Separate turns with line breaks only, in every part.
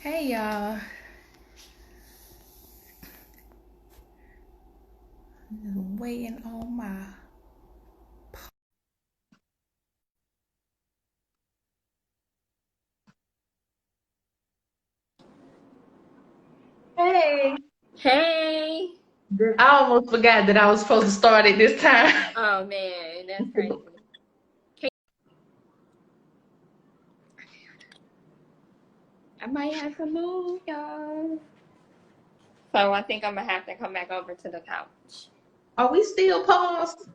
Hey y'all, waiting on my. Hey,
Hey.
I almost forgot that I was supposed to start it this time.
Oh man, that's crazy. I might have to move, y'all. So I think I'm gonna have to come back over to the couch.
Are we still paused?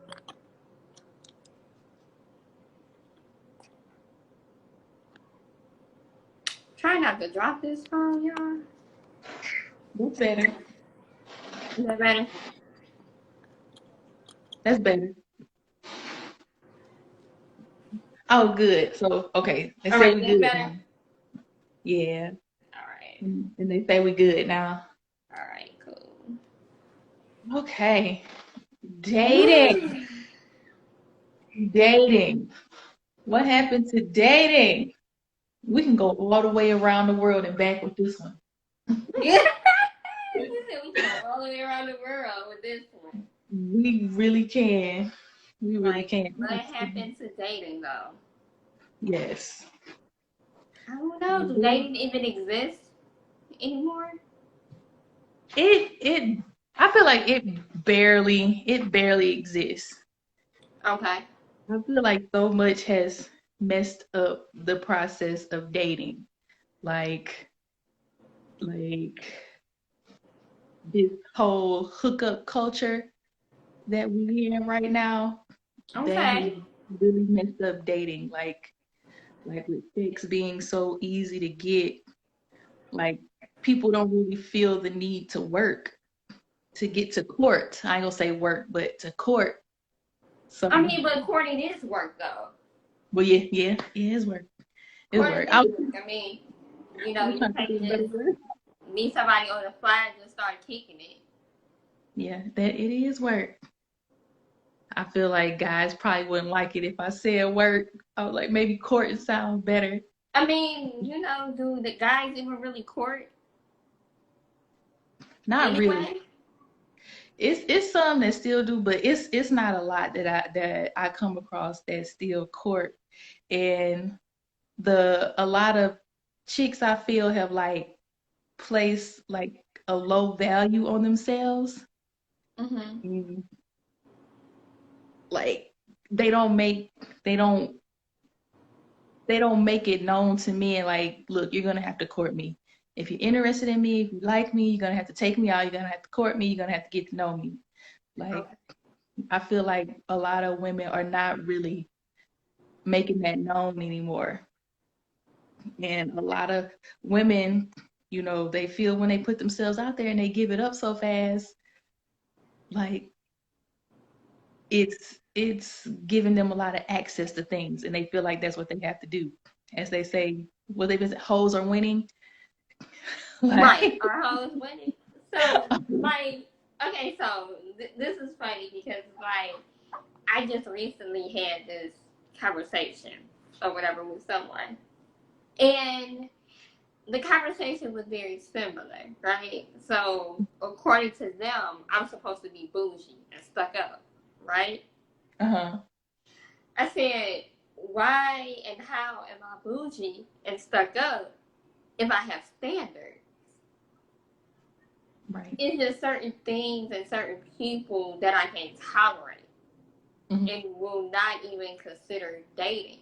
Try not to drop this phone, y'all.
That's better.
Is that better?
That's better. Oh, good. So, okay, they
All
say
right,
we
this
good
better?
now. Yeah,
All right.
and they say we good now.
All right, cool.
Okay, dating, dating. What happened to dating? We can go all the way around the world and back with this one.
Yeah. You said we can go all the way around the world with this one.
We really can. We really
Like,
can.
what happened to dating though?
Yes.
I don't know. Do dating even exist anymore?
It I feel like it barely exists.
Okay.
I feel like so much has messed up the process of dating. Like like this whole hookup culture that we're in right now that has
Okay.
really messed up dating. Like with sex being so easy to get, like people don't really feel the need to work to get to court. I ain't gonna say work, but to court. So,
I mean, but courting is work though.
well, yeah, it's work. It's
Courting
work. I
is
was,
work. I mean,
I was
you
trying to
can't
think of a better
just
word.
meet somebody on the fly and just start kicking it.
Yeah, that it is work. I feel like guys probably wouldn't like it if I said work. I was like, maybe court sounds better.
I mean, do the guys even really court
Not really.
anyway?
It's some that still do, but it's not a lot that I come across that still court. And the a lot of chicks I feel have like placed like a low value on themselves.
Mm-hmm.
Mm, like they don't make they don't they don't make it known to me and like, look, you're gonna have to court me. If you're interested in me, if you like me, you're gonna have to take me out, you're gonna have to court me, you're gonna have to get to know me. Like
Okay.
I feel like a lot of women are not really making that known anymore. And a lot of women, they feel when they put themselves out there and they give it up so fast, like it's giving them a lot of access to things and they feel like that's what they have to do. As they say, well, they've been hoes are winning.
Right.
Like
Our hoes winning. So, like, okay, so this is funny because, like, I just recently had this conversation or whatever with someone. And the conversation was very similar, right? So, according to them, I'm supposed to be bougie and stuck up, right?
uh-huh.
I said, why and how am I bougie and stuck up if I have standards?
Right.
It's just certain things and certain people that I can tolerate
Hmm.
and will not even consider dating.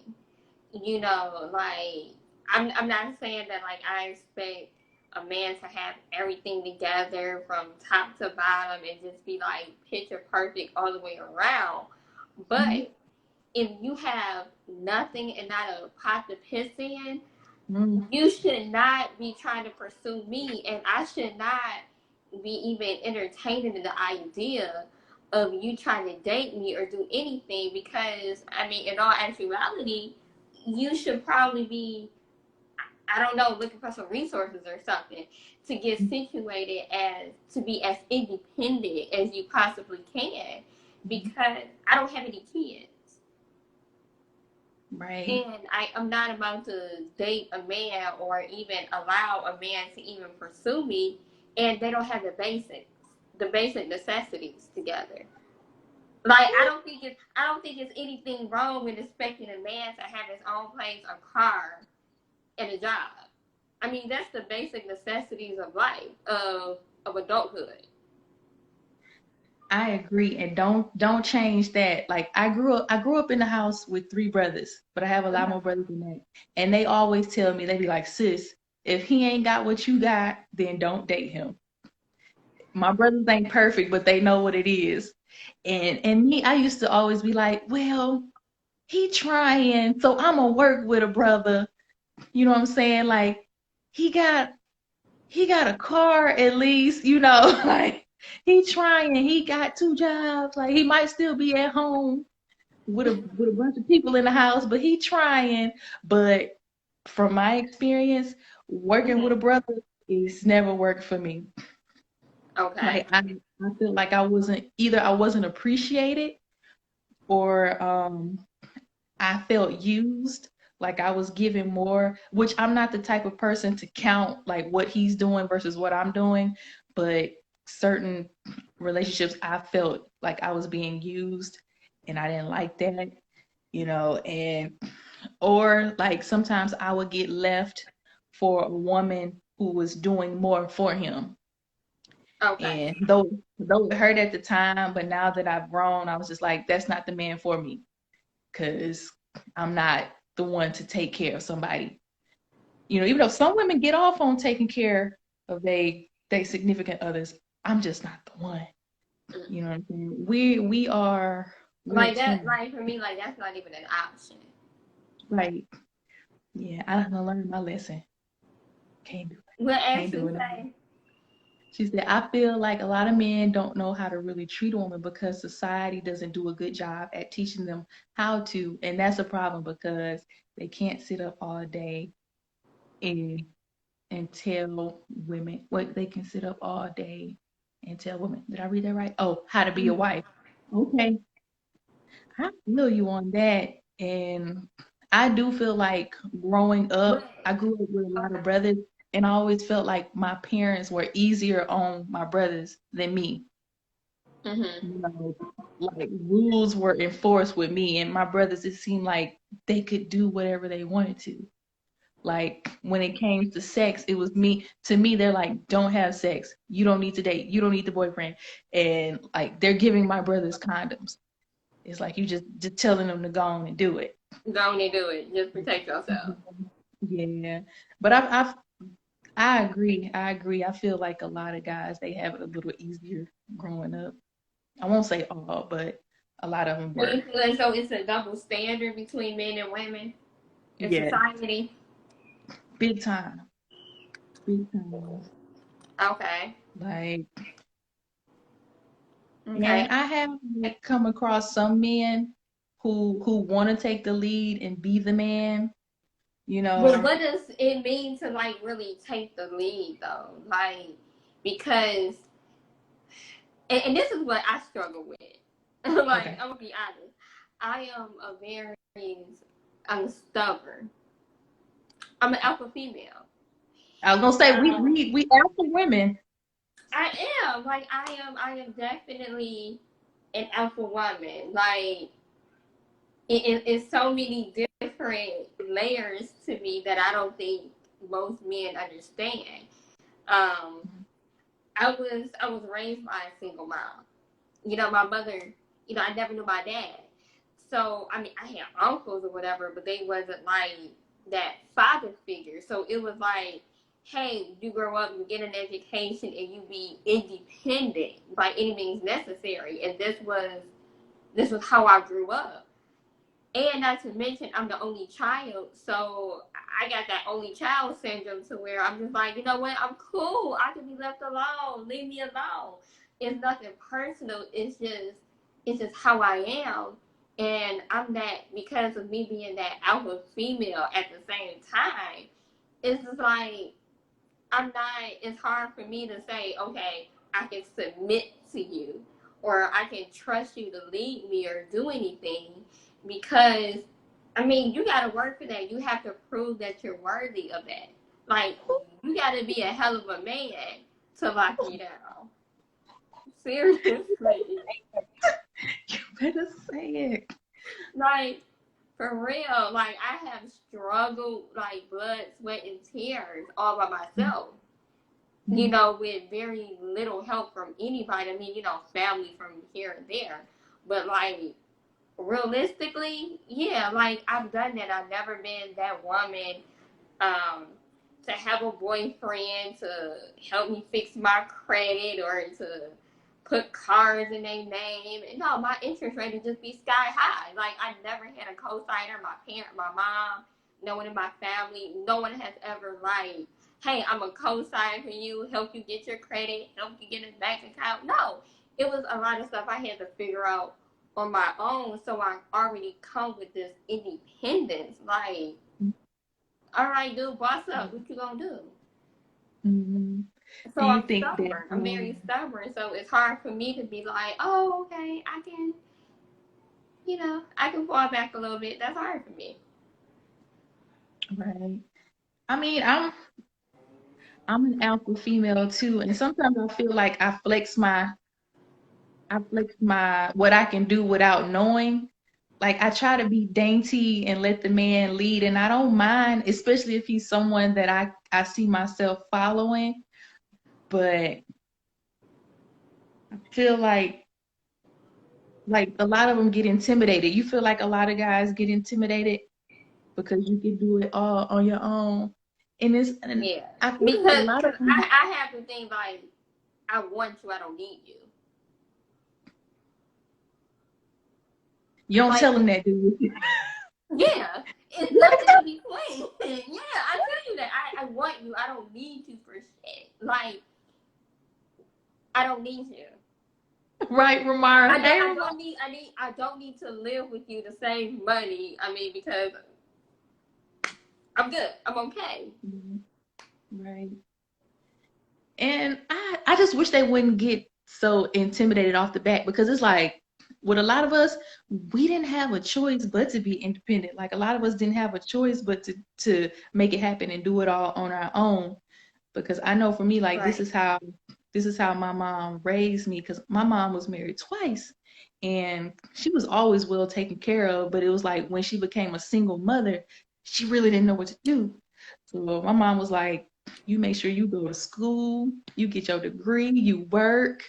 Like I'm not saying that like I expect a man to have everything together from top to bottom and just be like picture perfect all the way around.
Hmm.
But if you have nothing and not a pot to piss in,
Hmm.
you should not be trying to pursue me, and I should not be even entertaining the idea of you trying to date me or do anything because, I mean, in all actuality, you should probably be, I don't know, looking for some resources or something to get situated as to be as independent as you possibly can because I don't have any kids.
Right.
And I'm not about to date a man or even allow a man to even pursue me, and they don't have the basic necessities together. Like I don't think it's anything wrong with expecting a man to have his own place, a car, and a job. I mean, that's the basic necessities of life, of adulthood.
I agree, and don't change that. Like I grew up in the house with three brothers, but I have a lot more brothers than that. And they always tell me, they be like, sis, if he ain't got what you got, then don't date him. My brothers ain't perfect, but they know what it is. And me, I used to always be like, well, he trying, so I'ma work with a brother. You know what I'm saying? Like he got he got a car at least, like he trying, he got two jobs, like he might still be at home with a bunch of people in the house, but he trying. But from my experience, working with a
Mm-hmm.
brother is never worked for me.
Okay.
Like I feel like I wasn't appreciated, or I felt used, like I was given more, which I'm not the type of person to count like what he's doing versus what I'm doing, but certain relationships I felt like I was being used and I didn't like that, and or like sometimes I would get left for a woman who was doing more for him.
Okay.
And though it hurt at the time, but now that I've grown, I was just like, that's not the man for me, because I'm not the one to take care of somebody. Even though some women get off on taking care of they significant others, I'm just not the one. You know what I'm saying? We're a
Like that,
team.
like for me, like that's not even an option.
Right. Yeah, I done learned my lesson. Can't do it.
What
Can't do
Ashley
it.
say?
She said, I feel like a lot of men don't know how to really treat a woman because society doesn't do a good job at teaching them how to. And that's a problem because they can't sit up all day and tell women what they can sit up all day and tell women. Did I read that right? Oh, how to be a
Mm-hmm.
wife. Okay, I feel you on that. And I do feel like growing
But
up, I grew up with a lot of
okay.
brothers, and I always felt like my parents were easier on my brothers than me.
Mm-hmm.
You know, like rules were enforced with me and my brothers, it seemed like they could do whatever they wanted to. Like when it came to sex, it was me. To me, they're like, "Don't have sex. You don't need to date. You don't need the boyfriend." And like they're giving my brothers condoms. It's like you just telling them to go on and do it.
Go on and do it. Just protect yourself.
Yeah, but I agree. I agree. I feel like a lot of guys they have it a little easier growing up. I won't say all, but a lot of them
Do you
were.
feel as though it's a double standard between men and women in
Yeah,
society?
big time, big time.
Okay.
Like,
Okay.
and I have like come across some men who want to take the lead and be the man, you
But
know.
what does it mean to like really take the lead though? Like because and this is what I struggle with. Like
Okay.
I'm gonna be honest. I am a very I'm stubborn. I'm an alpha female.
I was gonna say
Um,
we alpha women.
I am like I am definitely an alpha woman. Like it's so many different layers to me that I don't think most men understand. Um, I was raised by a single mom. You know, my mother. You know, I never knew my dad. So I mean, I had uncles or whatever, but they wasn't like that father figure. So it was like, hey, you grow up, you get an education, and you be independent by any means necessary. And this was how I grew up. And not to mention, I'm the only child, so I got that only child syndrome to where I'm just like, you know what, I'm cool. I can be left alone. Leave me alone. It's nothing personal. It's just how I am. And I'm that because of me being that alpha female at the same time. It's just like I'm not. It's hard for me to say, okay, I can submit to you, or I can trust you to lead me or do anything because I mean, you gotta work for that. You have to prove that you're worthy of that. Like, you gotta be a hell of a man to lock me down. Seriously.
You better say it.
Like, for real. Like, I have struggled, like, blood, sweat, and tears all by myself. You know, with very little help from anybody. I mean, you know, family from here and there. But, like, realistically, yeah, like, I've done that. I've never been that woman um, to have a boyfriend to help me fix my credit or to put cars in their name. No, my interest rate would just be sky high. Like, I never had a co-signer. My mom, no one in my family, no one has ever like, hey, I'm a co-sign for you, help you get your credit, help you get a bank account. No, it was a lot of stuff I had to figure out on my own. So I already come with this independence. Like, all right, dude, boss up. What you gonna do?
Mm-hmm.
So
Do you
I'm
think that
stubborn. I'm very stubborn. So it's hard for me to be like, oh, okay, I can, I can fall back a little bit. That's hard for me.
right? I mean, I'm an alpha female too, and sometimes I feel like I flex my what I can do without knowing. Like I try to be dainty and let the man lead, and I don't mind, especially if he's someone that I see myself following. But I feel like a lot of them get intimidated. You feel like a lot of guys get intimidated because you can do it all on your own, and
Yeah.
I feel like a
Because
lot of
cause
them
I have to think like, I want you, I don't need you.
you don't
Like,
tell them that, do you?
yeah, it's nothing to be plain. Yeah, I tell you that. I want you, I don't need you for shit. Like, I don't need you.
Right, Ramara? Hey, Ramara.
I don't need to live with you to save money. I mean, because I'm good. I'm okay.
Mhm. Right. And I just wish they wouldn't get so intimidated off the bat because it's like with a lot of us, we didn't have a choice but to be independent. Like a lot of us didn't have a choice but to make it happen and do it all on our own. Because I know for me, like
Right.
this is how my mom raised me because my mom was married twice and she was always well taken care of, but it was like when she became a single mother, she really didn't know what to do. So my mom was like, you make sure you go to school, you get your degree, you work,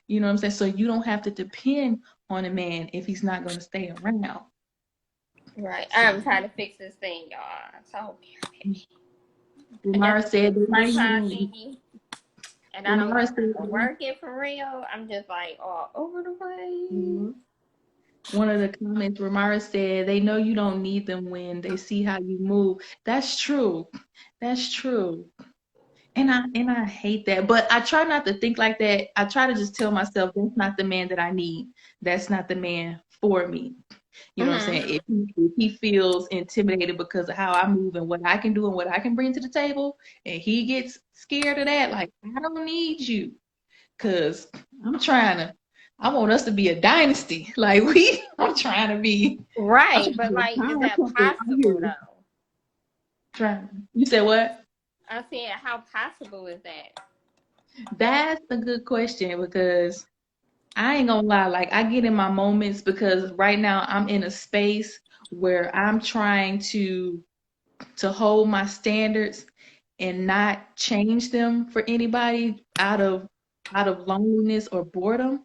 you know what I'm saying? So you don't have to depend on a man if he's not going to stay around.
Right.
So
I'm trying to fix this thing, y'all. So I guess
Ramara
this is
said,
the
they know
first
you
time
don't.
thingy, and I don't
Ramara
know
said,
how to work it for real. I'm just like all over the place.
mhm. One of the comments, Ramara said, they know you don't need them when they see how you move. That's true. That's true. And I hate that. But I try not to think like that. I try to just tell myself that's not the man that I need. That's not the man for me. You know what I'm
Mm-hmm.
saying? If he feels intimidated because of how I move and what I can do and what I can bring to the table, and he gets scared of that, like I don't need you. Cause I'm trying to I want us to be a dynasty. Like I'm
Right,
trying to
but
be
like,
a
is
power
that
couple right
possible
here.
though?
Trying. You said what?
I said, how possible is that?
That's a good question because I ain't gonna lie, like I get in my moments because right now I'm in a space where I'm trying to hold my standards and not change them for anybody out of loneliness or boredom.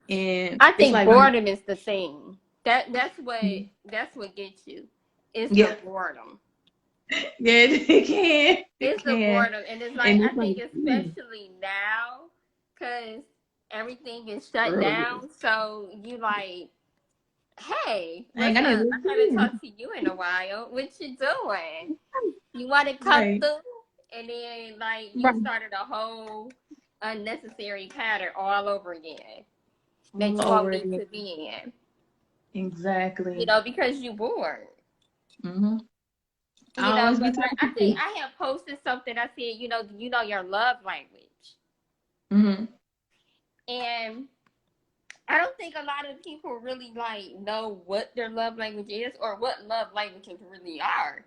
And
I
it's
think
like
boredom is the thing. That's what gets you. It's the
yeah,
boredom.
yeah, it can. It
It's the
can.
boredom, and it's like,
And
I
it's
think
like,
especially now, cause everything is shut
girl,
down. So you like, hey,
I ain't
what's
got
up?
nothing
I haven't
to
talked to you in a while. What you doing? You want to
do.
come
Right,
through, and then like you
right,
started a whole unnecessary pattern all over again that
all
you
over
won't need
again.
to be in.
Exactly.
Because you bored.
hmm I always be
But like
telling
I think
people.
I have posted something. I said, your love language,
hmm
and I don't think a lot of people really like know what their love language is or what love languages really are.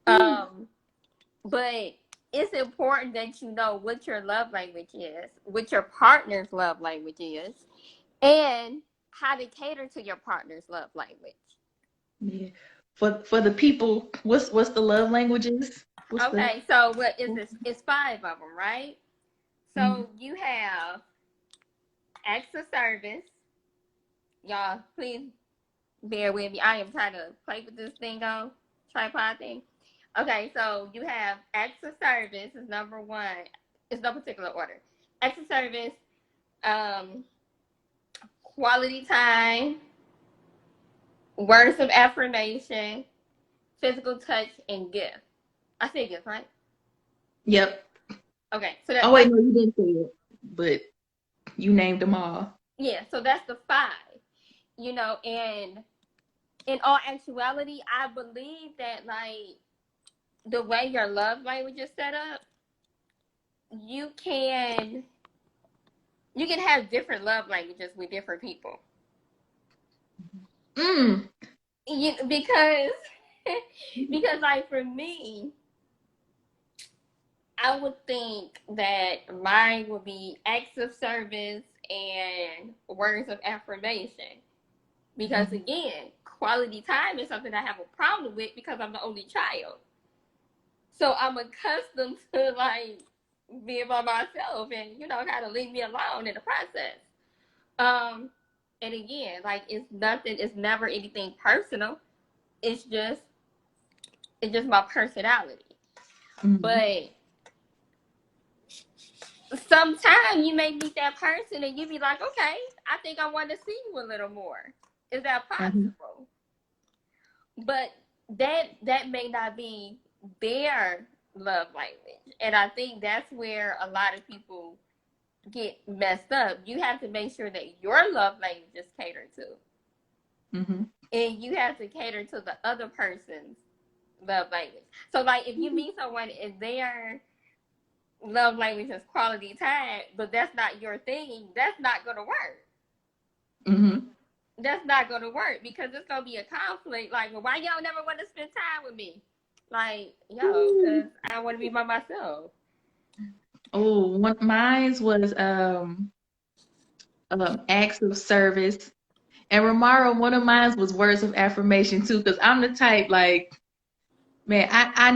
Um, but it's important that you know what your love language is, what your partner's love language is, and how to cater to your partner's love language.
Yeah. For the people, what's the love languages? What's the
Okay, so what is this? It's five of them, right?
Mhm.
So you have acts of service. Y'all, please bear with me. I am trying to play with this thing on tripod thing. Okay, so you have acts of service is number one. It's no particular order. Acts of service, um, quality time, words of affirmation, physical touch, and gift. I say gift, right?
Yep.
Okay, so
Oh wait,
that's
no, you didn't say it, but you named them all.
yeah. So that's the five. And in all actuality, I believe that like the way your love language is set up, you can you can have different love languages with different people.
Mm.
Because because like for me, I would think that mine would be acts of service and words of affirmation. Because again, quality time is something I have a problem with because I'm the only child. So I'm accustomed to like being by myself and kind of leave me alone in the process. Um, and again, like it's never anything personal. It's just it's just my personality.
Mm-hmm.
But sometimes you may meet that person and you be like, okay, I think I want to see you a little more. Is that
Mm-hmm.
possible? But that may not be their love language. And I think that's where a lot of people get messed up. You have to make sure that your love language is catered to.
Mm-hmm.
And you have to cater to the other person's love language. So like if you meet someone and their love language is quality time, but that's not your thing, that's not gonna work.
Mm-hmm.
That's not gonna work because it's gonna be a conflict. Like, well, why y'all never want to spend time with me? Like, yo, because I want to be by myself.
Oh, one mine was acts of service. And Ramara, one of mine was words of affirmation too, because I'm the type like, man, I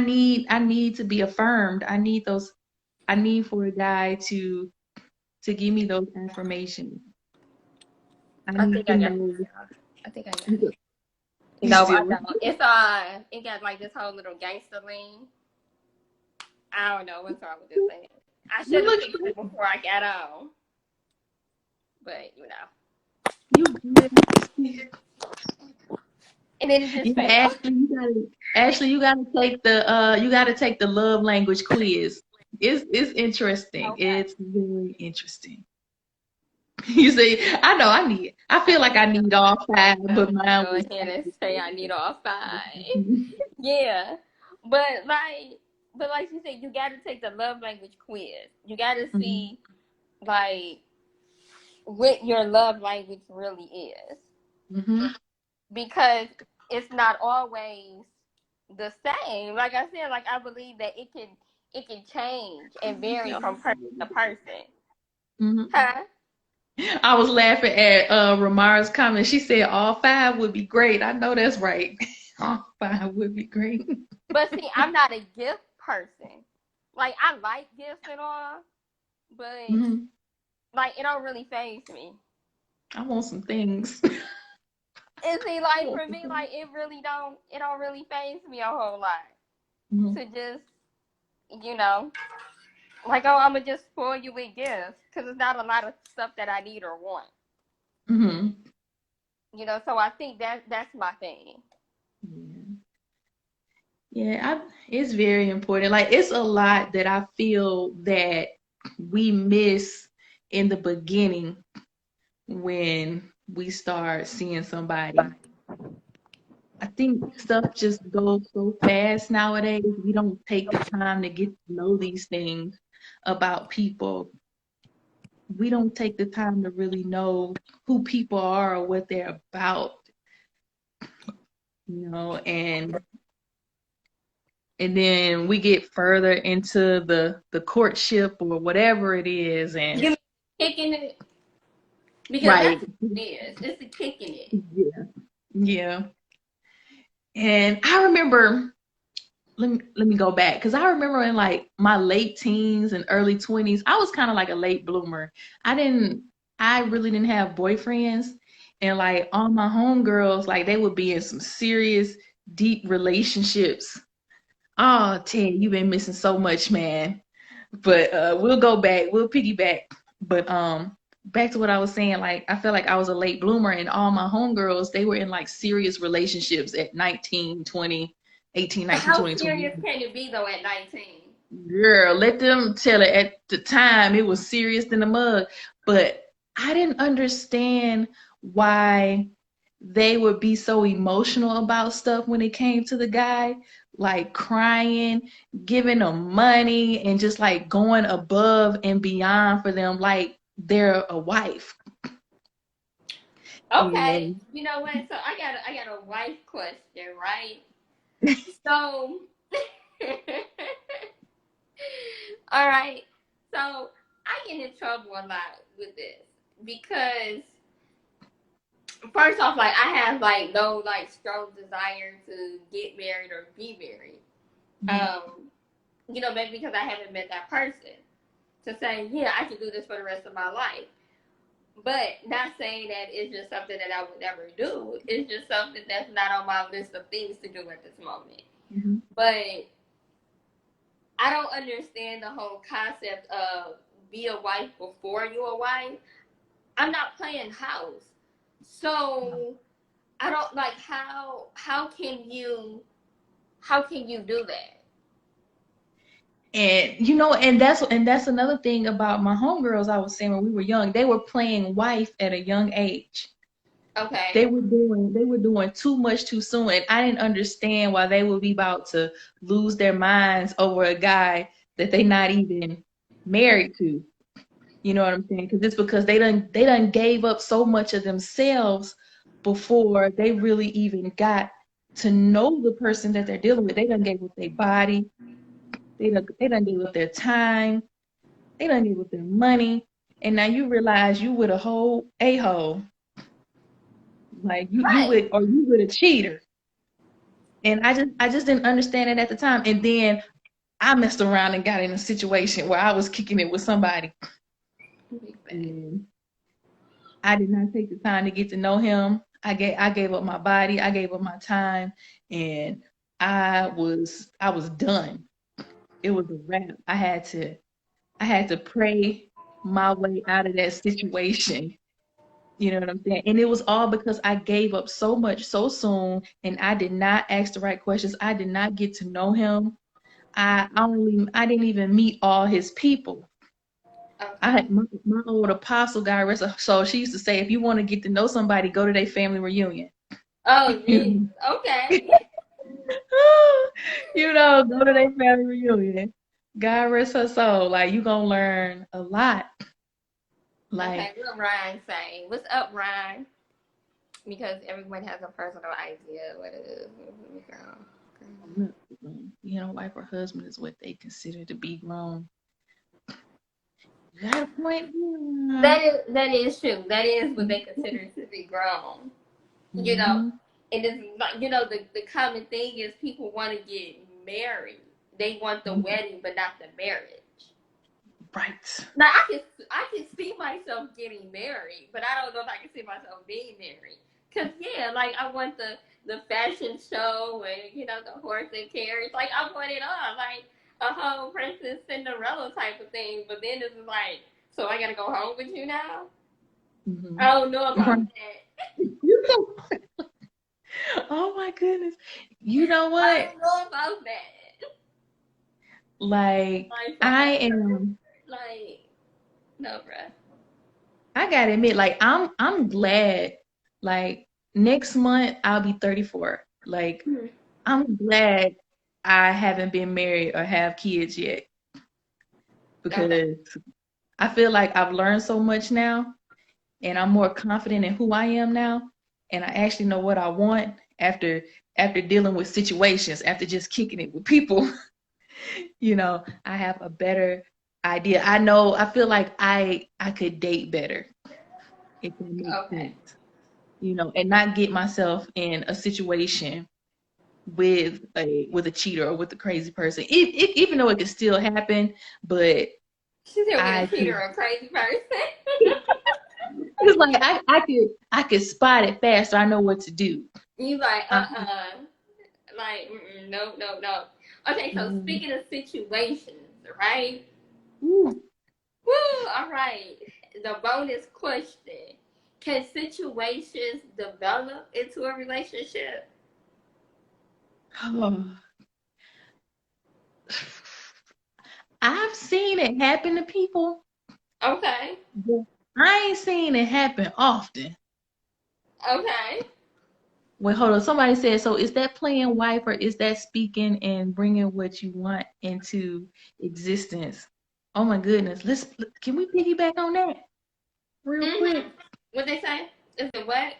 need to be affirmed. I need for a guy to give me those affirmations. I
I
need
think
to
I got this.
know
Y'all. I think I got it.
you
No, I
still.
don't. It got like this whole little gangster lean. I don't know what's wrong with this thing. I
You
should have
look
fixed it before I got on, but
you good.
and then it just
Yeah,
fell.
You gotta take the love language quiz. It's interesting.
Okay.
It's very interesting. You see, I feel like I need all five,
I'm
but
gonna
mine
go
was
ahead and
active
say I need all five. Yeah, but like you said, you got to take the love language quiz. You got to
Mhm.
see like what your love language really is,
Mhm.
because it's not always the same. Like I said, like I believe that it can change and vary from person to person.
Mhm.
Huh?
I was laughing at Ramara's comment. She said all five would be great. I know that's right. All five would be great.
But see, I'm not a gift person. Like I like gifts and all, but
Mhm.
like it don't really phase me.
I want some things.
And see, like for me, like it don't really phase me a whole lot
Mhm.
to just, you know, like oh, I'm gonna just spoil you with gifts because it's not a lot of stuff that I need or want,
Mhm.
So I think that's my thing.
Yeah. Yeah, it's very important. Like it's a lot that I feel that we miss in the beginning when we start seeing somebody. I think stuff just goes so fast nowadays. We don't take the time to get to know these things about people. we don't take the time to really know who people are or what they're about, and then we get further into the courtship or whatever it is, and
Give me kicking it because
right.
that's what it is. It's the kicking it.
Yeah. Yeah. And I remember, let me go back, because I remember in like my late teens and early 20s, I was kind of like a late bloomer. I really didn't have boyfriends, and like all my homegirls, like they would be in some serious, deep relationships. Oh, Ted, you've been missing so much, man. But we'll go back, we'll piggyback. But back to what I was saying, like I felt like I was a late bloomer, and all my homegirls, they were in like serious relationships at 19, 20, 18, 19,
How
20,
serious
20.
can it be though at 19?
Girl, let them tell it. At the time, it was serious than the mug. But I didn't understand why they would be so emotional about stuff when it came to the guy, like crying, giving them money, and just like going above and beyond for them, like they're a wife.
Okay,
And
you know what? So I got a wife question, right? So, all right. So I get in trouble a lot with this because first off, like I have like no like strong desire to get married or be married. Maybe because I haven't met that person to say, yeah, I can do this for the rest of my life. But not saying that it's just something that I would never do. It's just something that's not on my list of things to do at this moment.
mm-hmm.
But I don't understand the whole concept of be a wife before you a wife. I'm not playing house. So I don't like how can you do that?
And that's another thing about my homegirls. I was saying when we were young, they were playing wife at a young age. They
Okay.
were doing too much too soon, and I didn't understand why they would be about to lose their minds over a guy that they not even married to. You know what I'm saying? Because it's because they done gave up so much of themselves before they really even got to know the person that they're dealing with. They done gave up their body, they done gave up their time, they done gave up their money, and now you realize you with a whole a-hole. Like you
Right.
with a cheater. And I just didn't understand it at the time. And then I messed around and got in a situation where I was kicking it with somebody. And I did not take the time to get to know him. I gave up my body, I gave up my time, and I was done. It was a wrap. I had to pray my way out of that situation. You know what I'm saying? And it was all because I gave up so much so soon, and I did not ask the right questions. I did not get to know him. I didn't even meet all his people. I
Okay.
had my old apostle guy, so she used to say, if you want to get to know somebody, go to their family reunion.
Oh, geez. Okay.
Go to their family reunion. God rest her soul. Like you gonna learn a lot.
Okay,
Like
what Ryan saying? What's up, Ryan? Because everyone has a personal idea what it is.
wife or husband is what they consider to be grown. You got a point.
That is true. That is what they consider to be grown. You know,
Mm-hmm.
and it's like the common thing is people want to get married. They want the wedding, but not the marriage.
Right.
Now I can see myself getting married, but I don't know if I can see myself being married. Cause yeah, like I want the fashion show and the horse and carriage. Like I want it all, like a whole Princess Cinderella type of thing. But then it's like, so I gotta go home with you now.
Mm-hmm.
I don't know
Right.
about that.
You know, oh my goodness. You know
I
what?
don't know about that.
Like
Like
I
forever.
am
Like no, bruh.
I gotta admit, like I'm glad. Like next month I'll be 34. Like I'm glad I haven't been married or have kids yet,
Okay.
because I feel like I've learned so much now, and I'm more confident in who I am now, and I actually know what I want after dealing with situations, after just kicking it with people. I have a better idea. I feel like I could date better, if that makes
Okay.
sense. And not get myself in a situation with a cheater or with a crazy person. Even though it could still happen, but
She said with a
I
cheater
could.
or a crazy person.
It's like I could spot it faster. I know what to do.
You like,
Um,
like, no, no, no. Okay, so
mm,
speaking of situations, right?
ooh.
Woo, all right. The bonus question. Can situations develop into a relationship?
Oh. I've seen it happen to people,
Okay.
but I ain't seen it happen often.
Okay.
Wait, hold on. Somebody said, so is that playing wife or is that speaking and bringing what you want into existence? Oh my goodness. Can we piggyback on that real
Mm-hmm.
quick?
What they say? Is it what?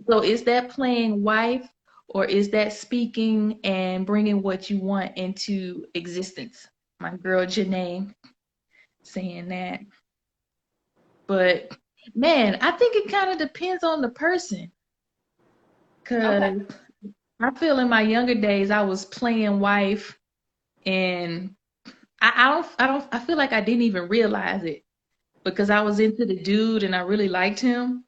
So is that playing wife or is that speaking and bringing what you want into existence? My girl Janae saying that. But man, I think it kind of depends on the person.
Okay.
Cause I feel in my younger days I was playing wife and I feel like I didn't even realize it because I was into the dude and I really liked him.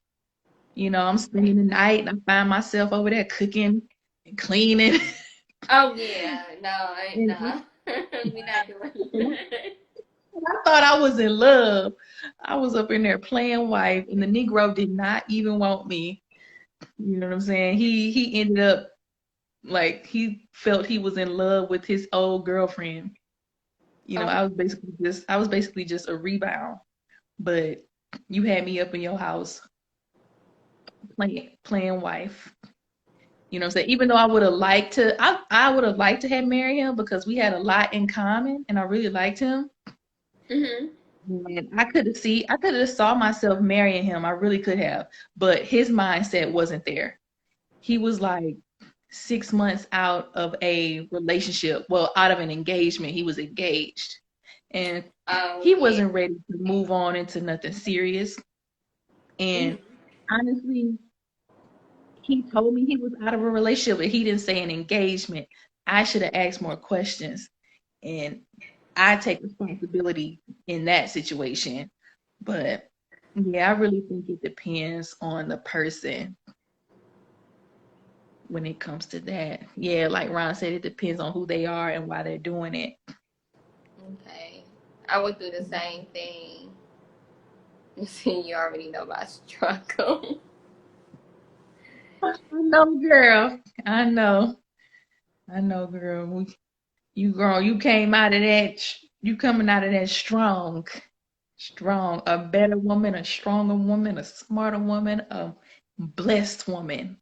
I'm spending the night and I find myself over there cooking and cleaning.
Oh yeah. No,
And
no. We're not doing
I
that.
thought I was in love. I was up in there playing wife, and the Negro did not even want me. You know what I'm saying? He ended up like he felt he was in love with his old girlfriend.
Okay.
I was basically just a rebound. But you had me up in your house playing wife. You know what I'm saying? Even though I would have liked to have married him because we had a lot in common and I really liked him.
Mm-hmm.
And I could have saw myself marrying him. I really could have. But his mindset wasn't there. He was like 6 months out of a relationship, well, out of an engagement. He was engaged. And
Oh
he
yeah.
wasn't ready to move on into nothing serious. And
Mm-hmm.
honestly, he told me he was out of a relationship, but he didn't say an engagement. I should have asked more questions. And I take responsibility in that situation. But yeah, I really think it depends on the person when it comes to that. Yeah, like Ron said, it depends on who they are and why they're doing it.
Okay. I would do the same thing. You see, you already know my struggle.
I know, girl. I know. I know, girl. You came out of that. You coming out of that strong, strong. A better woman, a stronger woman, a smarter woman, a blessed woman.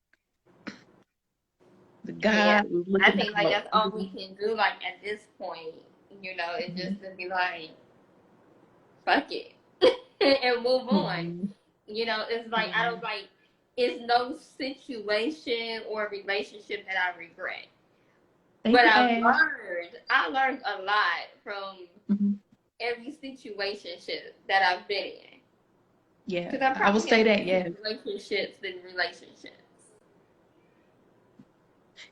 The
Yeah.
God was
I
looking
think like
out.
that's all we can do. Like at this point, it's just to be like, fuck it, and move on.
Mhm.
It's like I don't
Mhm.
like. It's no situation or relationship that I regret.
Thank
But
you, Ash.
I learned a lot from
Mhm.
every situation that I've been in.
Yeah,
Because I
I will
probably
say
had
that.
more
Yeah,
relationships than relationships.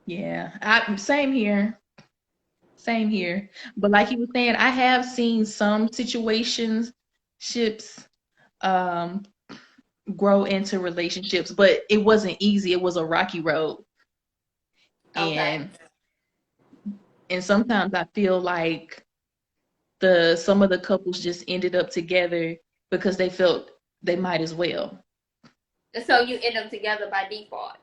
yeah. Same here. Same here. But like you were saying, I have seen some situations, ships, um, grow into relationships, but it wasn't easy. It was a rocky road,
Okay.
and sometimes I feel like the some of the couples just ended up together because they felt they might as well.
So you end up together by default.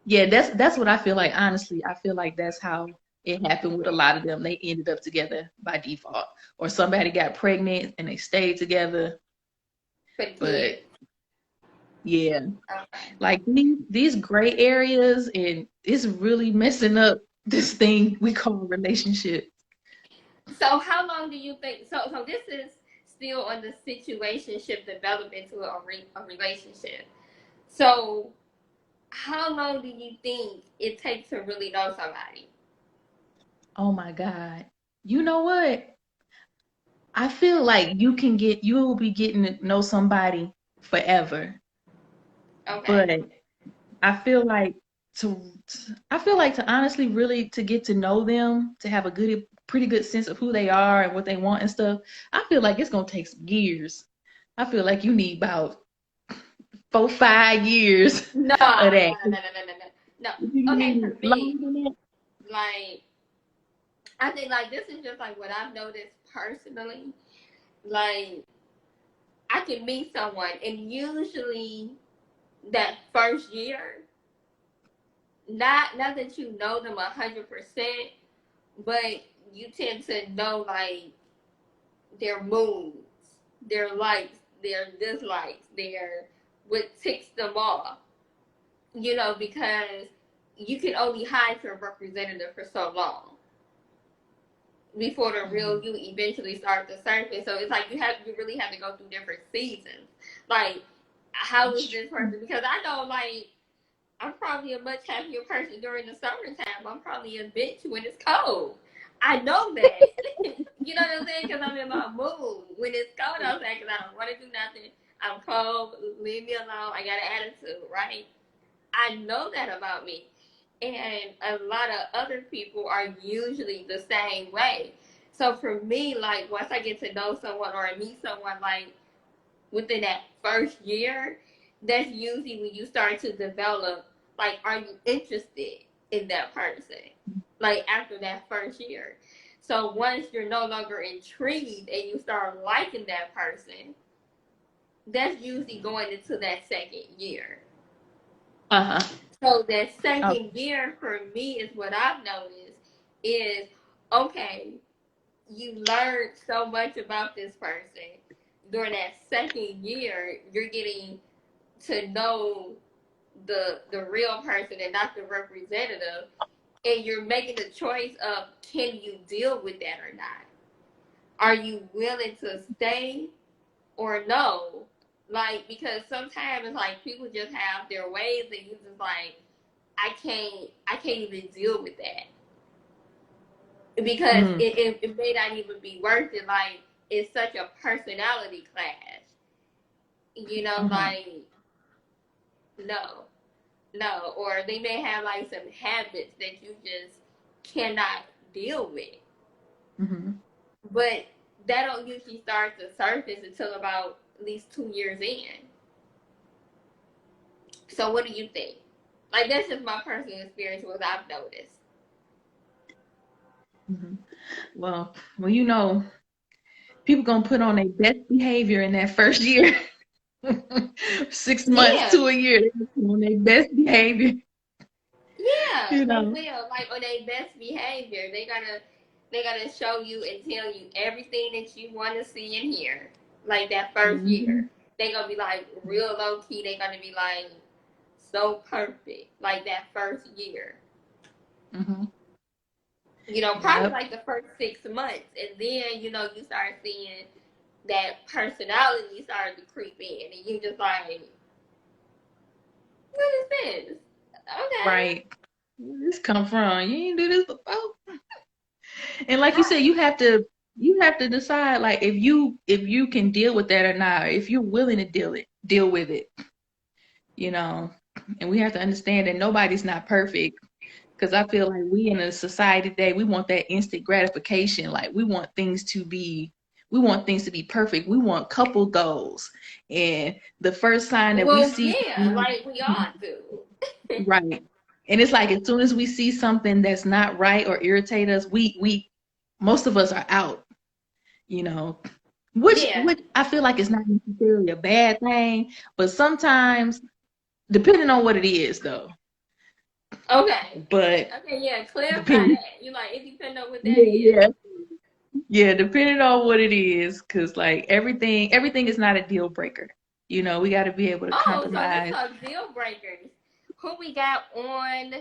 Yeah, that's what I feel like. Honestly, I feel like that's how it happened with a lot of them. They ended up together by default, or somebody got pregnant and they stayed together.
For the
But
kids.
yeah,
Okay.
like these gray areas, and it's really messing up this thing we call relationship.
So how long do you think? So this is still on the situationship develop into a relationship. So, how long do you think it takes to really know somebody?
Oh my God. You know what? I feel like you will be getting to know somebody forever. But
Okay.
I feel like to I feel like to honestly really to get to know them, to have a pretty good sense of who they are and what they want and stuff, I feel like it's gonna take some years. I feel like you need about 4, 5 years
No,
of
no,
that.
no, no, no, no, no, no.
You
Okay,
need
for me,
longer than that?
like, I think like this is just like what I've noticed personally. Like, I can meet someone, and usually that first year, not that you know them 100%, but you tend to know like their moods, their likes, their dislikes, their what ticks them off. You know, because you can only hide your representative for so long before the real
Mhm.
you eventually start to surface. So it's like you really have to go through different seasons. Like, how
That's
is this
true.
person? Because I know like I'm probably a much happier person during the summertime. I'm probably a bitch when it's cold. I know that. You know what I'm saying? Because I'm in my mood. When it's cold outside, because I don't want to do nothing. I'm cold. Leave me alone. I got an attitude, right? I know that about me. And a lot of other people are usually the same way. So for me, like once I get to know someone or meet someone, like within that first year, that's usually when you start to develop, like, are you interested in that person? Like after that first year. So once you're no longer intrigued and you start liking that person, that's usually going into that second year.
Uh-huh.
So that
Oh.
second year for me is what I've noticed is okay, you learned so much about this person. During that second year, you're getting to know the real person and not the representative. And you're making the choice of can you deal with that or not? Are you willing to stay or no? Like because sometimes it's like people just have their ways and you just like I can't even deal with that because
Mm.
it may not even be worth it. Like it's such a personality clash, you know.
Mhm.
Like no, no, or they may have like some habits that you just cannot deal with,
Mhm.
but that don't usually start to surface until about at least 2 years in. So what do you think? Like that's just my personal experience, what I've noticed.
Mhm. Well, people gonna put on their best behavior in that first year. 6 months
Yeah,
to a year, they put on their best behavior.
yeah,
You
they
know.
will. Like on their best behavior, they gotta show you and tell you everything that you want to see and hear. Like that first
Mhm.
year, they gonna be like real low key. They gonna be like so perfect. Like that first year,
Mhm.
probably
Yep.
like the first 6 months, and then you start seeing that personality start to creep in, and you just like, what is this? Okay.
Right. Where did this come from? You ain't do this before. And like you said,
Right.
you have to decide like if you can deal with that or not, if you're willing to deal with it, you know. And we have to understand that nobody's not perfect. Because I feel like we in a society today, we want that instant gratification. Like we want things to be perfect. We want couple goals. And the first sign that we
Well,
see,
yeah, like we all do.
right. And it's like as soon as we see something that's not right or irritate us, we most of us are out, you know.
Yeah.
Which I feel like is not necessarily a bad thing, but sometimes depending on what it is though.
Okay.
But
Okay. Yeah. Clarify
depending
that. You like it depends on what that
yeah,
is.
yeah. Yeah, depending on what it is, because like everything is not a deal breaker. You know, we got to be able to
Oh, so let's
compromise.
talk deal breakers. Who we got on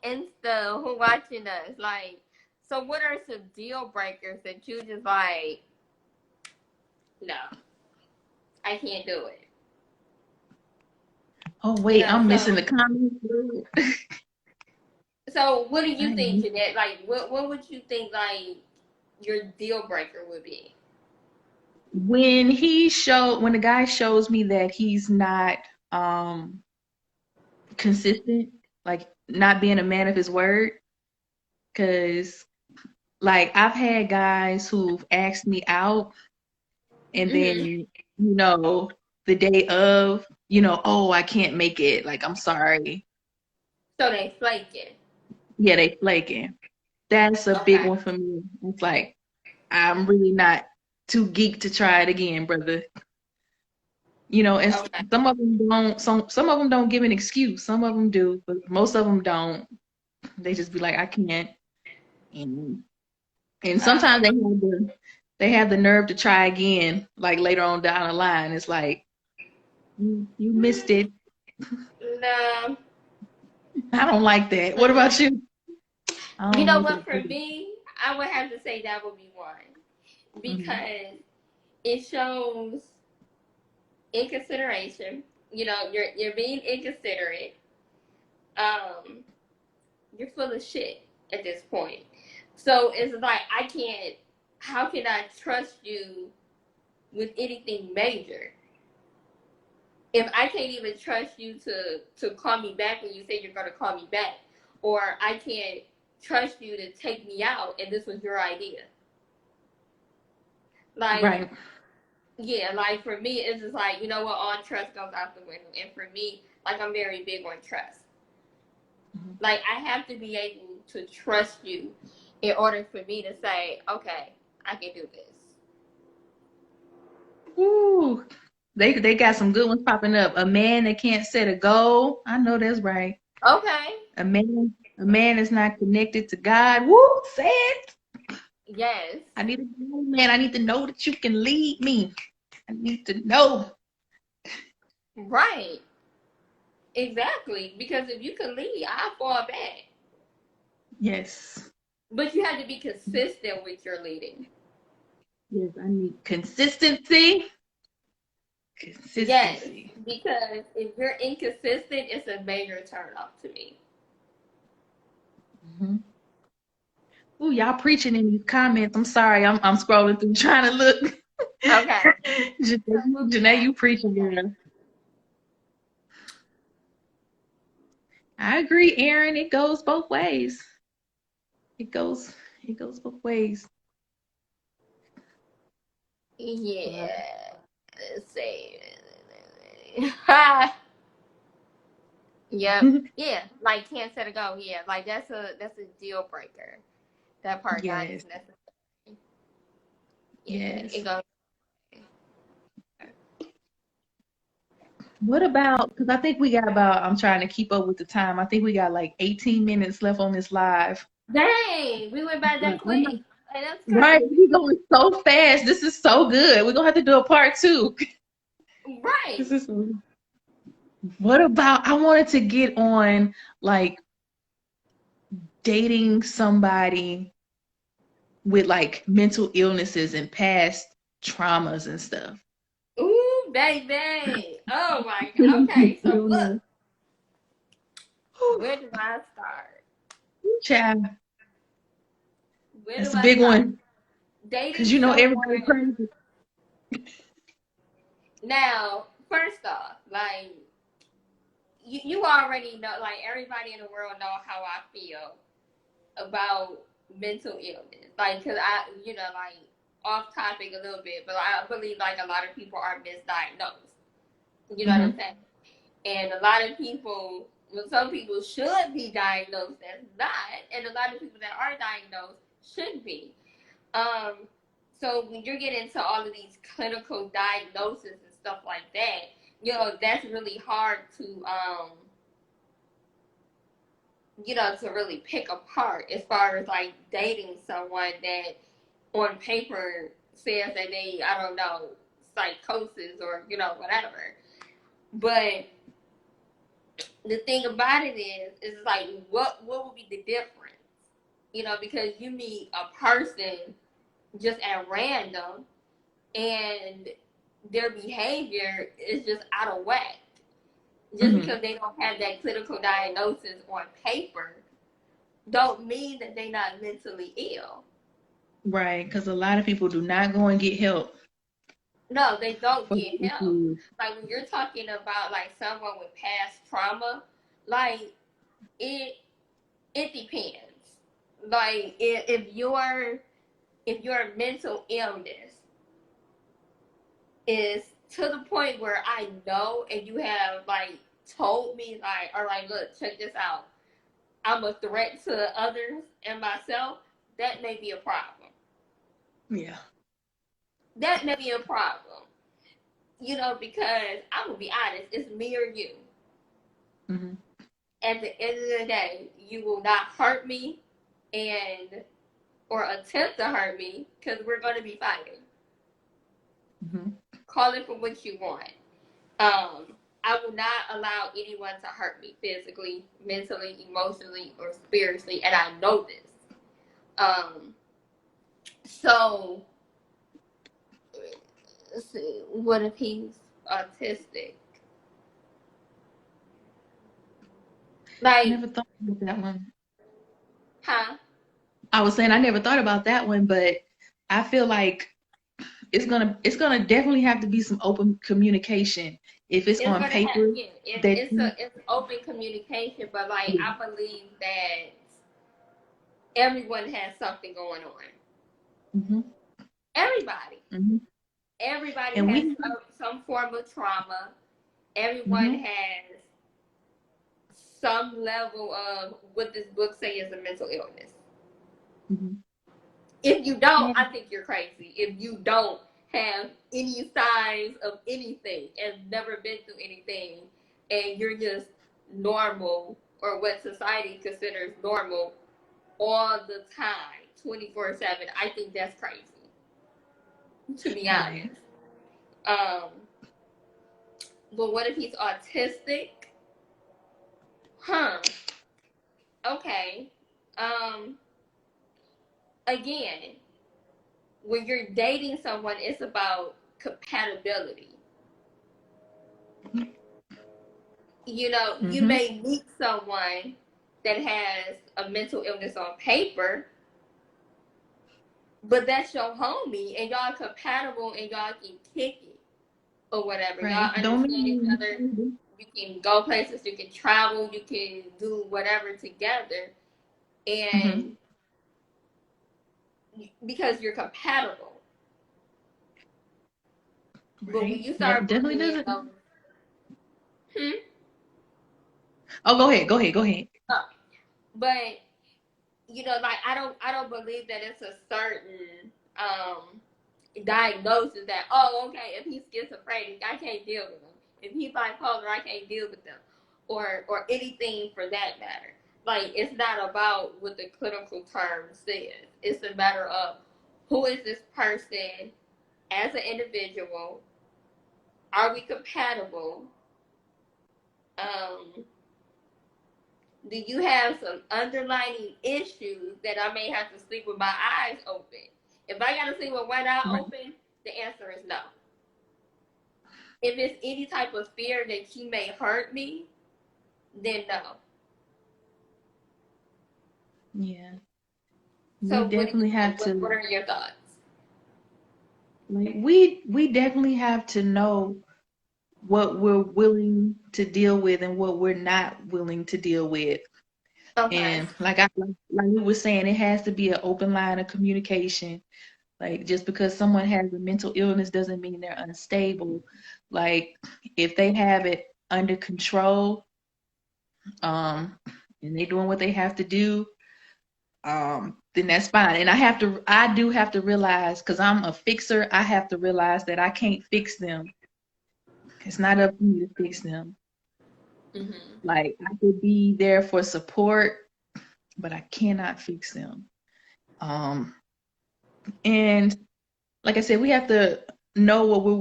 Insta? Who watching us? Like, so what are some deal breakers that you just like? No, I can't do it.
Oh
You
wait,
know,
I'm missing
so
the comment.
what do you think,
I-
Jeanette? Like, what would you think like your deal breaker would be?
when the guy shows me that he's not um consistent, like not being a man of his word, because like I've had guys who've asked me out and then
Mm-hmm.
the day of, oh, I can't make it, like I'm sorry.
So they flaking.
Yeah, they flaking. That's a big
Okay.
one for me. It's like I'm really not too geek to try it again, brother. And
Okay.
some of them don't give an excuse. Some of them do, but most of them don't. They just be like, I can't. And and
Uh,
sometimes they have the nerve to try again, like later on down the line. It's like you missed
mm,
it.
no.
I don't like that. What about
Mm-mm.
you? I
You
don't
know
like
what?
that.
For me, I would have to say that would be one
Mhm.
because it shows inconsideration. You know, you're being inconsiderate. Um, you're full of shit at this point. So it's like I can't. How can I trust you with anything major if I can't even trust you to call me back when you say you're gonna call me back, or I can't trust you to take me out and this was your idea? Like,
Right.
yeah, like for me, it's just like, you know what, all trust goes out the window. And for me, like I'm very big on trust.
Mhm.
Like I have to be able to trust you in order for me to say, okay, I can do this.
Ooh, they got some good ones popping up. A man that can't set a goal. I know that's right.
Okay.
A man is not connected to God. Woo, say it.
Yes.
I need to know, man. I need to know that you can lead me. I need to know.
Right. Exactly. Because if you can lead, I fall back.
Yes.
But you have to be consistent with your leading.
Yes, I need consistency.
Yes.
Consistency.
Because if you're inconsistent, it's a major turn off to me.
Hmm. Ooh, y'all preaching in these comments. I'm sorry. I'm scrolling through trying to look.
Okay. So what we
Janae,
got?
you preaching, girl. I agree, Aaron. It goes both ways. It goes it goes both ways. But
Yeah. Let's see. Yep. Yeah. Like can't set a goal. Yeah. Like that's a deal breaker. That part not
yes,
even necessary. Yeah. It
yes.
goes.
What about, because I think we got about, I'm trying to keep up with the time. I think we got like 18 minutes left on this live.
Dang, we went by
But
that quick. Like, that's
right,
crazy.
we going so fast. This is so good. We're gonna have to do a part two. This
Right.
is what about, I wanted to get on like dating somebody with like mental illnesses and past traumas and stuff.
Ooh, baby. Oh my god. Okay, so look,
Illness. Whew,
where do I start?
child,
Where
that's
do
a
I
big
start?
one. Because
Dating
everybody
someone.
crazy.
Now, first off, like you already know, like everybody in the world know how I feel about mental illness. Like, cause like off topic a little bit, but I believe like a lot of people are misdiagnosed. You know what I'm
Hmm.
saying? And a lot of people, well, some people should be diagnosed as not, and a lot of people that are diagnosed should be. Um, so when you're getting into all of these clinical diagnoses and stuff like that, that's really hard to really pick apart as far as like dating someone that on paper says that they, I don't know, psychosis or, whatever. But the thing about it is like what would be the difference? Because you meet a person just at random, and their behavior is just out of whack. Just
Hmm.
because they don't have that clinical diagnosis on paper, don't mean that they're not mentally ill.
Right, because a lot of people do not go and get help
No, they don't
for
get
the
help.
issues.
Like when you're talking about like someone with past trauma, like it it depends. Like if your mental illness is to the point where I know and you have like told me like, all right, look, check this out. I'm a threat to others and myself, that may be a problem.
Yeah.
That may be a problem. Because I'm gonna be honest, it's me or you.
Hmm.
At the end of the day, you will not hurt me and or attempt to hurt me because we're gonna be fighting.
Hmm.
Call it for what you want. I will not allow anyone to hurt me physically, mentally, emotionally, or spiritually, and I know this. Um, so let's see, what if he's autistic?
I
Like,
never thought about that one.
huh?
I was saying I never thought about that one, but I feel like it's gonna definitely have to be some open communication. If it's
It's
on
gonna have,
paper
yeah. It,
that
it's
you,
a it's open communication, but like
yeah.
I believe that everyone has something going on.
Hmm.
Everybody,
Hmm.
everybody
And
has
we,
some form of trauma. Everyone
hmm,
has some level of what this book say is a mental illness.
hmm,
If you don't,
yeah,
I think you're crazy. If you don't have any signs of anything and never been through anything, and you're just normal or what society considers normal all the time, 24/7, I think that's crazy, to be
right.
honest. Um, but what if he's autistic? Huh. Okay. Um, again, when you're dating someone, it's about compatibility. You
Hmm.
may meet someone that has a mental illness on paper, but that's your homie and y'all compatible and y'all can kick it or whatever. Y'all
Right. Don't
understand each other.
mean.
You can go places, you can travel, you can do whatever together.
Hmm.
And because you're compatible. But when
Right.
you
That
start
definitely
bringing in
doesn't.
those, hmm,
Oh, go ahead. Go ahead. Go ahead.
oh, but like I don't believe that it's a certain diagnosis that, oh, okay, if he's schizophrenic I can't deal with him, if he's bipolar I can't deal with them, or anything for that matter. Like, it's not about what the clinical term says. It's a matter of who is this person as an individual, are we compatible, um do you have some underlying issues that I may have to sleep with my eyes open? If I gotta sleep with one eye
Right.
open, the answer is no. If it's any type of fear that you may hurt me, then no.
Yeah. We
So what do you
definitely
think?
have
What
to.
are your thoughts?
Like, we definitely have to know what we're willing to deal with and what we're not willing to deal with.
Okay.
And like we were saying, it has to be an open line of communication. Like, just because someone has a mental illness doesn't mean they're unstable. Like, if they have it under control, um, and they're doing what they have to do, then that's fine. And I do have to realize, because I'm a fixer, I have to realize that I can't fix them. It's not up to me to fix them.
Mm-hmm.
Like, I could be there for support, but I cannot fix them. Um, and like I said, we have to know what we're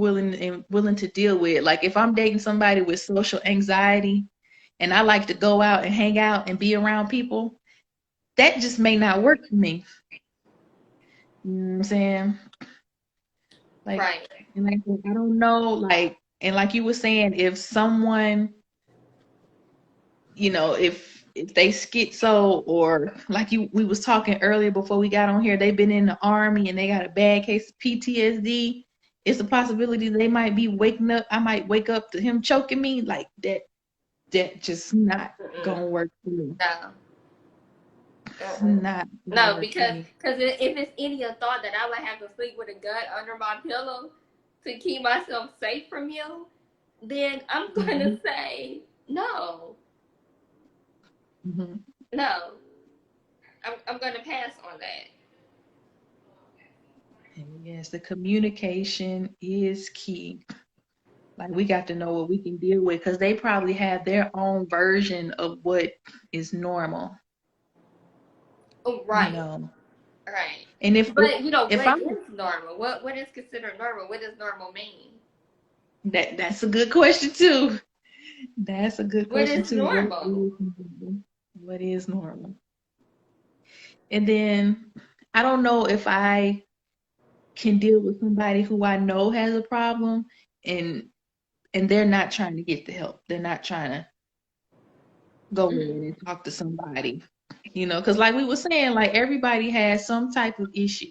willing to deal with. Like, if I'm dating somebody with social anxiety and I like to go out and hang out and be around people, that just may not work for me. You know what I'm saying? Like,
Right.
and like, I don't know, like, and like you were saying, if someone, if they schizo, or like we was talking earlier before we got on here, they've been in the army and they got a bad case of PTSD. It's a possibility they might be waking up. I might wake up to him choking me like that. That just not
Mm-mm.
gonna work for me.
No.
It's
Mm-mm.
not gonna
No,
work for
because
me.
if it's any thought that I would have to sleep with a gun under my pillow to keep myself safe from you, then I'm gonna
Hmm.
say no,
Hmm.
no. I'm gonna pass on that.
And yes, the communication is key. Like we got to know what we can deal with because they probably have their own version of what is normal,
Oh,
you
right,
know.
right.
And
But
if
what
I'm
is normal? What is considered normal? What does normal mean?
that's a good question too. That's a good
What
question
is
too. What
normal?
is normal? What is normal? And then I don't know if I can deal with somebody who I know has a problem and they're not trying to get the help. They're not trying to go in
Mm,
and talk to somebody. Because like we were saying, like everybody has some type of issue,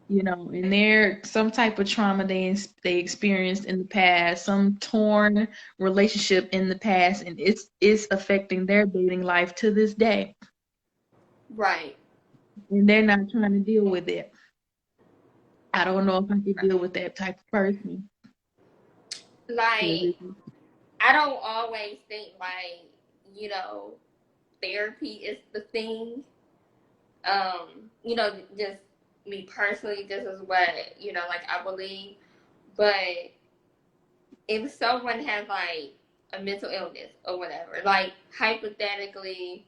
and there some type of trauma they experienced in the past, some torn relationship in the past, and it's affecting their dating life to this day,
right,
and they're not trying to deal with it. I don't know if I could deal
right.
with that type of person. 'Cause
Like
it's-
I don't always think like you know therapy is the thing. Just me personally, this is what like I believe. But if someone has like a mental illness or whatever, like hypothetically,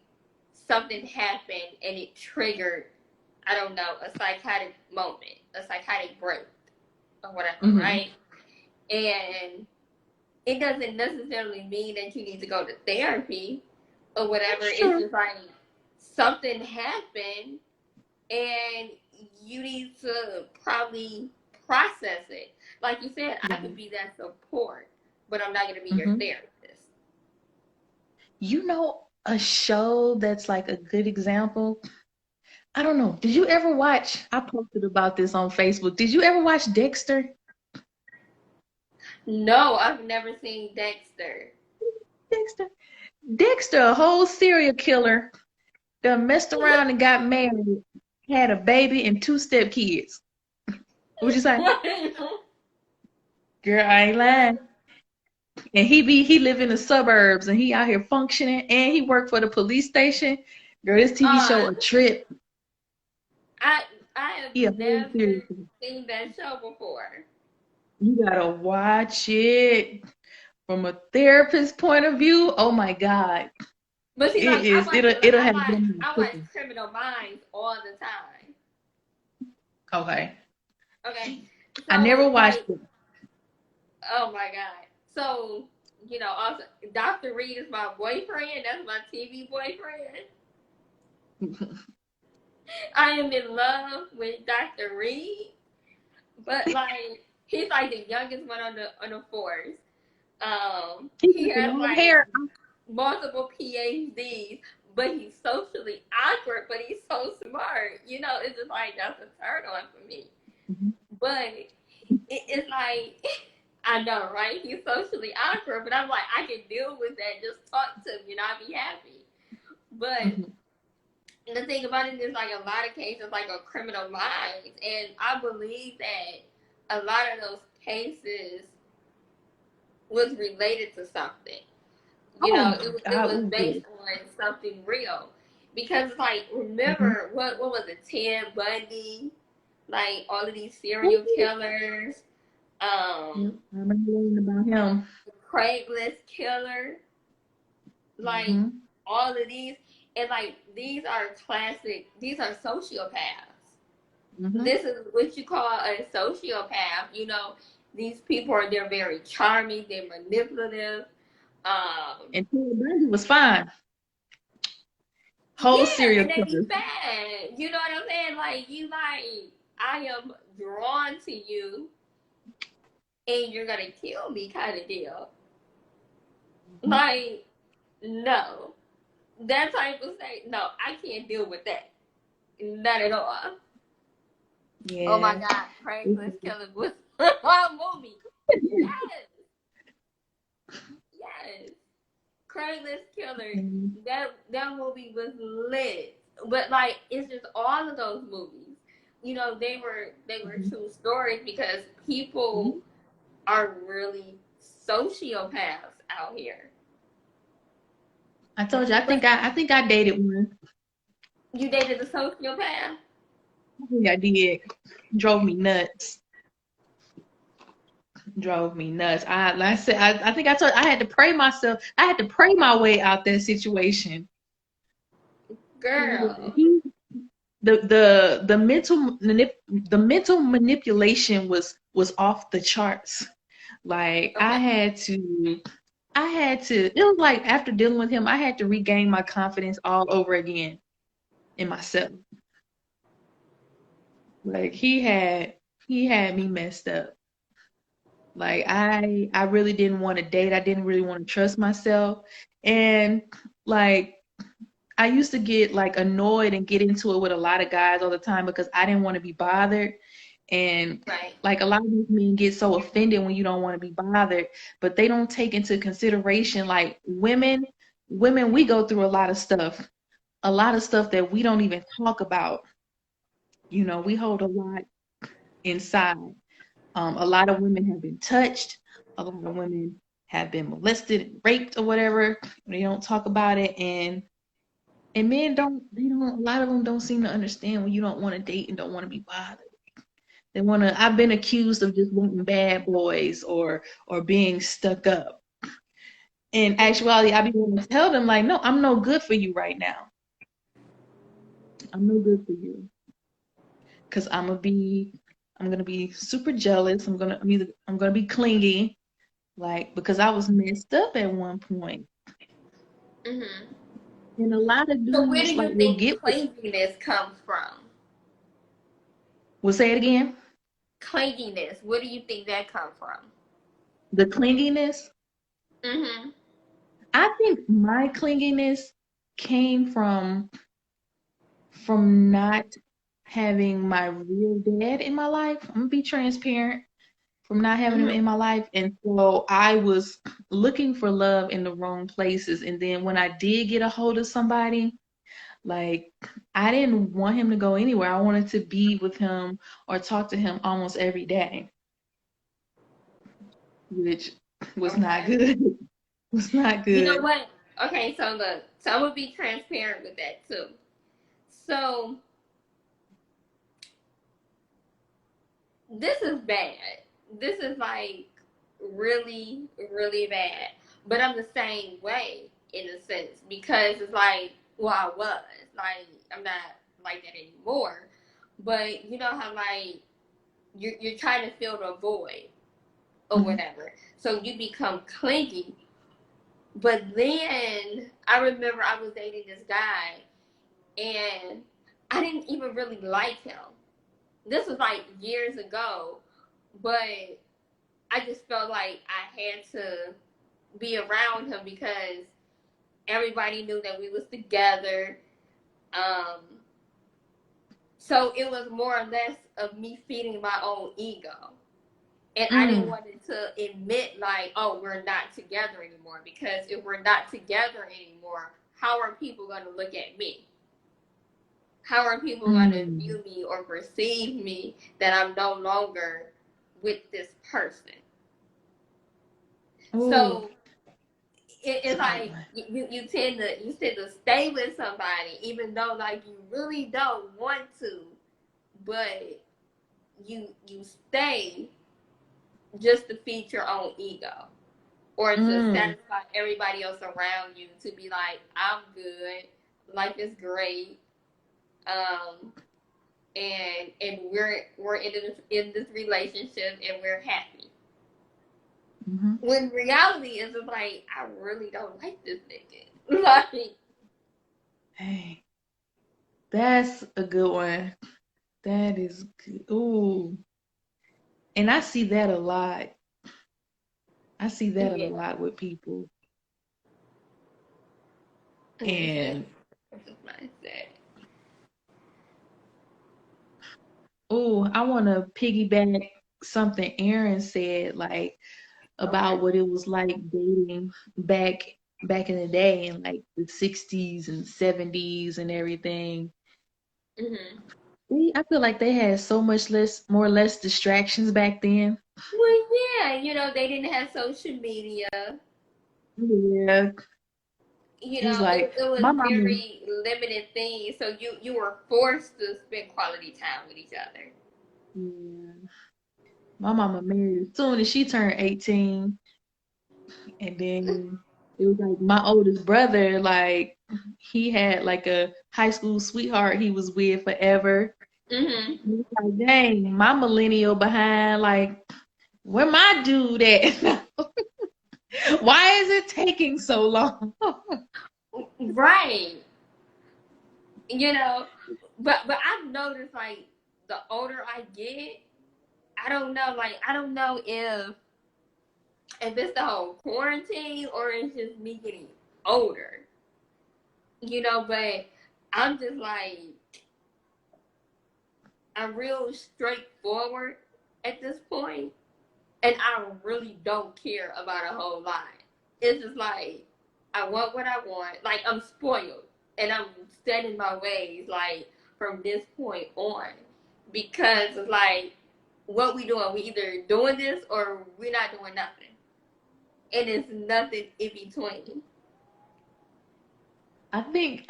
something happened and it triggered, I don't know, a psychotic moment, a psychotic break or whatever,
Mhm.
right? And it doesn't necessarily mean that you need to go to therapy or whatever.
That's
It's
true.
just like something happened and you need to probably process it. Like you said, I could
Right.
be that support, but I'm not going to be your
Hmm.
therapist.
A show that's like a good example. I don't know. Did you ever watch? I posted about this on Facebook. Did you ever watch Dexter?
No, I've never seen Dexter.
Dexter. Dexter, a whole serial killer, done messed around and got married, had a baby and two step kids. What'd you say? Girl, I ain't lying. And he live in the suburbs and he out here functioning and he worked for the police station. Girl, this TV
uh,
show a trip.
I I have
He a whole serial
never
killer.
seen that show before.
You gotta watch it from a therapist point of view. Oh my God.
But see,
It
like
is. It'll have them
I watch
tripping.
Criminal Minds all the time.
Okay.
Okay,
I
so
never watched
like,
it.
oh my god. So also Dr. Reed is my boyfriend. That's my TV boyfriend. I am in love with Dr. Reed, but like he's like the youngest one on the force.
He
He
got the
has
long
like
hair.
multiple PhDs, but he's socially awkward, but he's so smart. It's just like that's a turn on for me.
Mhm.
But it's like I know, right? He's socially awkward, but I'm like I can deal with that. Just talk to him, I'll be happy. But
Mhm.
the thing about it is like a lot of cases like a Criminal Minds, and I believe that a lot of those cases was related to something.
Oh
It
my
was
God.
it was
Ooh,
based
yes.
on something real. Because like
Mhm.
remember what was it, Ted Bundy, like all of these serial
Ooh.
killers,
Yep. I remember learning about him.
Craigslist killer, like
Hmm.
all of these, and like these are sociopaths.
Hmm.
This is what you call a sociopath. These people they're very charming, they're manipulative. Um,
And Ted Bundy was fine. Whole
yeah,
serial
and they be
killer.
fat. You know what I'm saying? Like you like. I am drawn to you and you're gonna kill me kind of deal.
Mhm.
Like, no. That type of thing, no, I can't deal with that. Not at all. Oh my
Yeah.
God, Craigslist Killer was a movie. Yes, yes. Craigslist Killer.
Mhm.
That movie was lit. But like, it's just all of those movies. You know, they were true stories because people
Mhm.
are really sociopaths out here.
I told you, I think
But
I dated one.
you dated a sociopath?
I think I did. Drove me nuts. Drove me nuts. Like I said, I think I told I had to pray myself. I had to pray my way out that situation.
Girl.
He, the the mental manipulation was off the charts. Like
Okay.
I had to. It was like after dealing with him, I had to regain my confidence all over again in myself. Like he had me messed up. Like I really didn't want to date. I didn't really want to trust myself. And like I used to get like annoyed and get into it with a lot of guys all the time because I didn't want to be bothered. And
Right.
like a lot of these men get so offended when you don't want to be bothered, but they don't take into consideration like women we go through a lot of stuff that we don't even talk about. You know, we hold a lot inside. A lot of women have been touched. A lot of women have been molested, raped, or whatever. They don't talk about it, and men don't. They don't. A lot of them don't seem to understand when you don't want to date and don't want to be bothered. They want to. I've been accused of just wanting bad boys or being stuck up. In
Mm-hmm.
actuality, I be wanting to tell them like, no, I'm no good for you right now. I'm no good for you because I'm gonna be super jealous. I'm gonna be clingy. Like, because I was messed up at one point.
Mm-hmm.
And a lot of
So where do
dudes like
you
will
think
get
clinginess comes from?
will say it again.
Clinginess. Where do you think that comes from?
The clinginess.
Mm-hmm.
I think my clinginess came from not having my real dad in my life. I'm gonna be transparent. From not having him
Mm-hmm.
in my life. And so I was looking for love in the wrong places. And then when I did get a hold of somebody, like, I didn't want him to go anywhere. I wanted to be with him or talk to him almost every day, which was not
Okay.
good. Was not
You know
good.
what? Okay, so look, so I'm gonna be transparent with that too. So this is bad. This is like really, really bad. But I'm the same way in a sense because it's like, well, I was like, I'm not like that anymore. But you know how like you're trying to fill the void or
Mhm.
whatever, so you become clingy. But then I remember I was dating this guy and I didn't even really like him. This was like years ago, but I just felt like I had to be around him because everybody knew that we was together. Um, so it was more or less of me feeding my own ego. And I didn't
Mm.
want it to admit like, oh, we're not together anymore. Because if we're not together anymore, how are people gonna look at me? How are people gonna
Mm.
view me or perceive me that I'm no longer with this person?
Oh,
So
it's a
it's
good
like
one.
you tend to stay with somebody even though like you really don't want to, but you stay just to feed your own ego or to
Mm.
satisfy everybody else around you to be like I'm good, life is great, um, and we're in this relationship and we're happy.
Mm-hmm.
When reality is like I really don't like this nigga. Like
Hey, that's a good one. That is good. Ooh. And I see that a lot. I see that a
Yeah.
lot with people.
It's just,
And
it's just mindset.
ooh, I want to piggyback something Aaron said, like
Okay.
about what it was like dating back in the day in like the 60s and 70s and everything.
Hmm.
I feel like they had so much more or less distractions back then.
Well, yeah, they didn't have social media.
Yeah, it's like
It was
my mama.
very limited things, so you were forced to spend quality time with each other.
Yeah, my mama married as soon as she turned 18, and then it was like my oldest brother, like he had like a high school sweetheart he was with forever.
Hmm.
It's like, dang, my millennial behind, like, where my dude at? Why is it taking so long?
Right. You know, but I've noticed like the older I get, I don't know, I don't know if it's the whole quarantine or it's just me getting older. But I'm just like I'm real straightforward at this point, and I really don't care about a whole lot. It's just like I want what I want. Like I'm spoiled, and I'm set in my ways. Like from this point on, because it's like what we doing. We either doing this or we not doing nothing, and it's nothing in between.
I think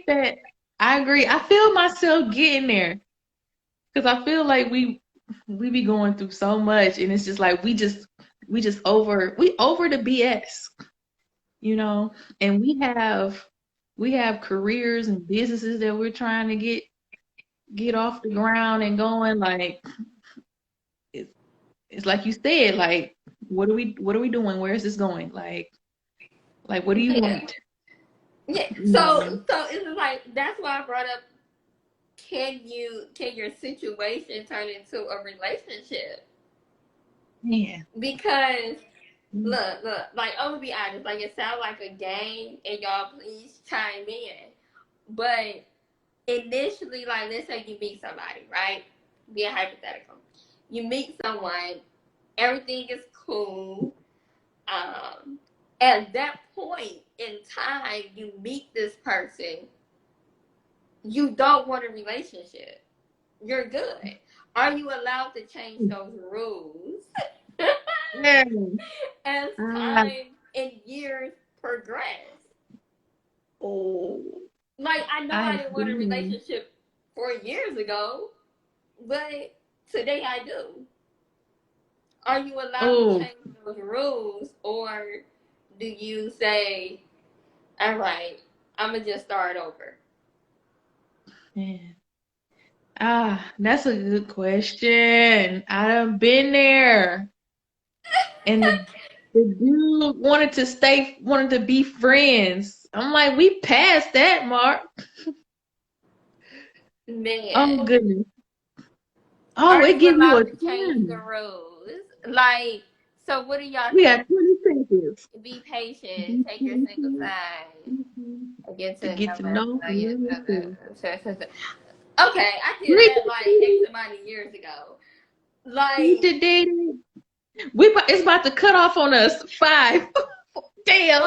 that I agree. I feel myself getting there because I feel like we be going through so much, and it's just like we just over the BS, you know. And we have careers and businesses that we're trying to get off the ground and going. Like it's it's like you said, like what are we doing? Where is this going? Like what do you
Yeah,
want?
yeah.
You know?
So it's just like that's why I brought up. Can your situation turn into a relationship?
Yeah.
Because look, like I'm gonna be honest, like it sounds like a game, and y'all please chime in. But initially, like let's say you meet somebody, right? Be a hypothetical. You meet someone, everything is cool. Um, at that point in time, you meet this person, you don't want a relationship. You're good. Are you allowed to change those rules
Yeah.
as
Ah,
time and years progress?
oh,
Like, I know
I
I didn't want a
agree.
relationship 4 years ago, but today I do. Are you allowed to
Oh,
change those rules, or do you say, all right, I'm going to just start over?
man. That's a good question. I done been there. And the dude wanted to be friends. I'm like, we passed that mark. Oh
Man,
goodness. Oh,
are
it
you
give you
allowed
a
to change the
10.
rules? Like, so what do y'all
We
think?
got 20 seconds.
Be patient.
Be
Take your single
patient.
time.
Mhm.
Get
To
to
get to
know
know and learn yourself.
Okay, I did
Read
that like X
the
amount of years ago.
read
Like,
the data. It's about to cut off on us. 5. Damn.